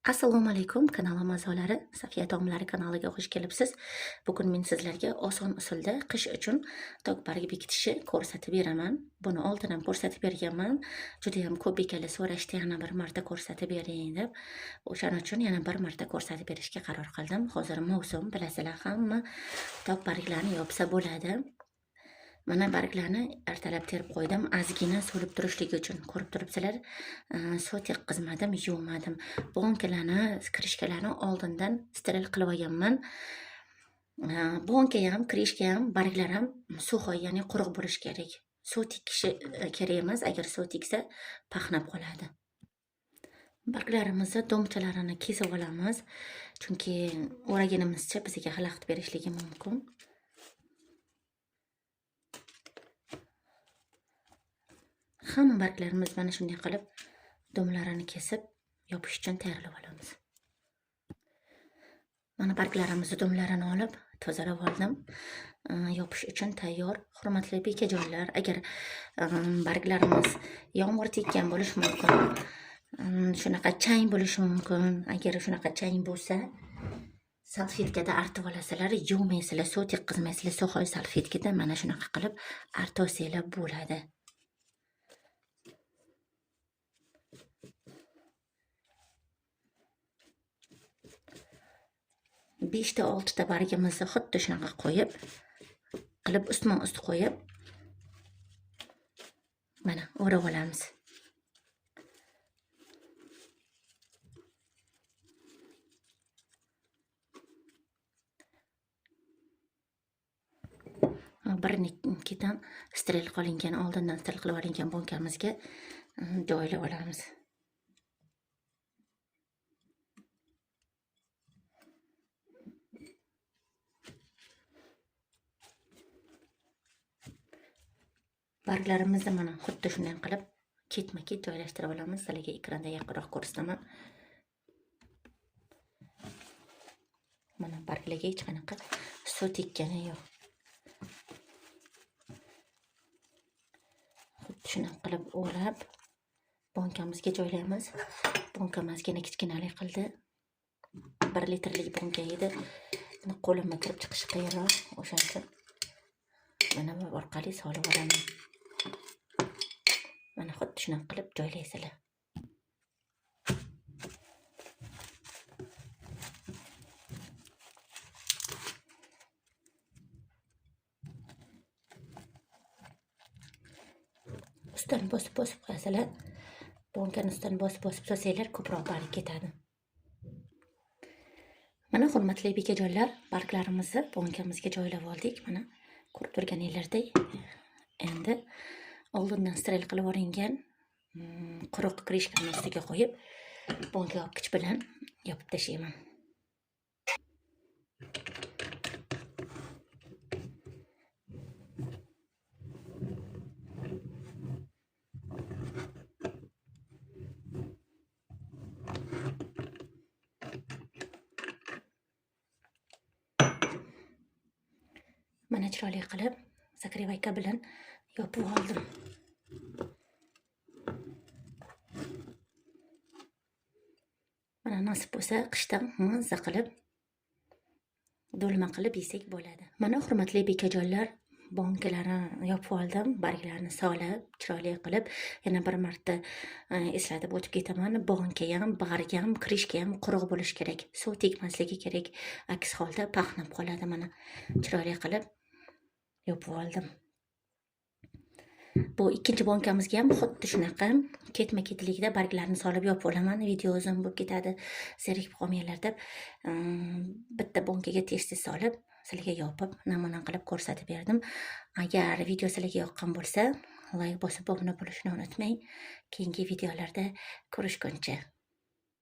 Assalomu alaykum, kanalim a'zolari, Safiya taomlari kanaliga xush kelibsiz. Bugun men sizlarga oson usulda qish uchun tokbarg bekitishni ko'rsatib beraman. Buni oldin ham ko'rsatib berganman. Juda ham ko'p bekali so'rashdi, yana bir marta ko'rsatib bering deb. O'shaning uchun yana bir marta ko'rsatib berishga qaror qildim. Hozir mavsum, bilasizlar, hamma tokbarglarni yopsa bo'ladi. Mana barglarni ertalab terib qo'ydim, ozgina so'lib turishligi uchun. Ko'rib turibsizlar, suv tekkizmadim, yuvmadim. Bonkalarni, krishkalarni oldindan steril qilib olganman. Bonka ham, krishka ham, barglar ham suvoy, ya'ni quruq bo'lishi kerak. Suv tekkishi kerak emas, agar suv teksa paxnab qoladi. Barglarimizni domchalarini kesib olamiz, chunki o'raganimizcha bizga xalaqit berishligi mumkin. Hamma barglarimiz mana shunday qilib domlarini kesib yopish uchun tayyorlab olamiz. Mana barglarimizni domlarini olib tozalab oldim. Yopish uchun tayyor. Hurmatli bekajonlar, agar barglarimiz yomg'ir tekkan bo'lishi mumkin, shunaqa chang bo'lishi mumkin. Agar shunaqa chang bo'lsa, salfetkada artib olasizlar, yuvmaysizlar, suv tekkizmaysizlar, suvoy salfetkada mana shunaqa qilib artib olsanglar bo'ladi. 5 ta 6 ta bargimizni xuddi shunaqa qo'yib, qilib ustma-ust qo'yib, mana o'rab olamiz. Bir-ikkidan steril qilingan, oldindan steril qilib olingan bonkamizga joylab olamiz. Barglarimizni mana xuddi shunday qilib ketma-ket joylashtirib olamiz. Sizlarga ekranda yaqinroq ko'rsataman. Mana barglarga hech qanaqa suv tekkani yo'q. Xuddi shunday qilib o'rab bonkamizga joylaymiz. Bonkamizga kichkinalik qildi. 1 litrlik bonka edi. Qo'limga kirib chiqishi qiyinroq, o'shaning uchun mana bu orqali solib olaman. Mana xuddi shunday qilib joylaysizlar. Ustidan bosib qo'yasizlar. Bonkani ustidan bosib solsanglar ko'proq barg ketadi. Mana hurmatli bekajonlar, barglarimizni bonkamizga joylab oldik. Mana ko'rib turganinglardek, endi oldindan steril qilib olingan quruq krishkani ustiga qo'yib, bonka yopgich bilan yopib tashlayman. Mana chiroyli qilib zakrevayka bilan yopib oldim. Mana nasib bo'lsa qishda mazza qilib do'lma qilib yesak bo'ladi. Mana hurmatli bekajonlar, bonkalarni yopib oldim, barglarni solib, chiroyli qilib yana bir marta eslatib o'tib ketaman. Bonka ham, barg ham, krishka ham quruq bo'lishi kerak. Suv tekmasligi kerak. Aks holda paxnab qoladi. Mana chiroyli qilib yopib oldim. Bu ikkinchi bonkamizga ham xuddi shunaqa ketma-ketlikda barglarni solib yopib olaman. Video uzun bo'lib ketadi, zerikib qolmanglar deb bitta bonkaga tez-tez solib sizlarga yopib namuna qilib ko'rsatib berdim. Agar video sizlarga yoqqan bo'lsa, like bosib obuna bo'lishni unutmang. Keyingi videolarda ko'rishguncha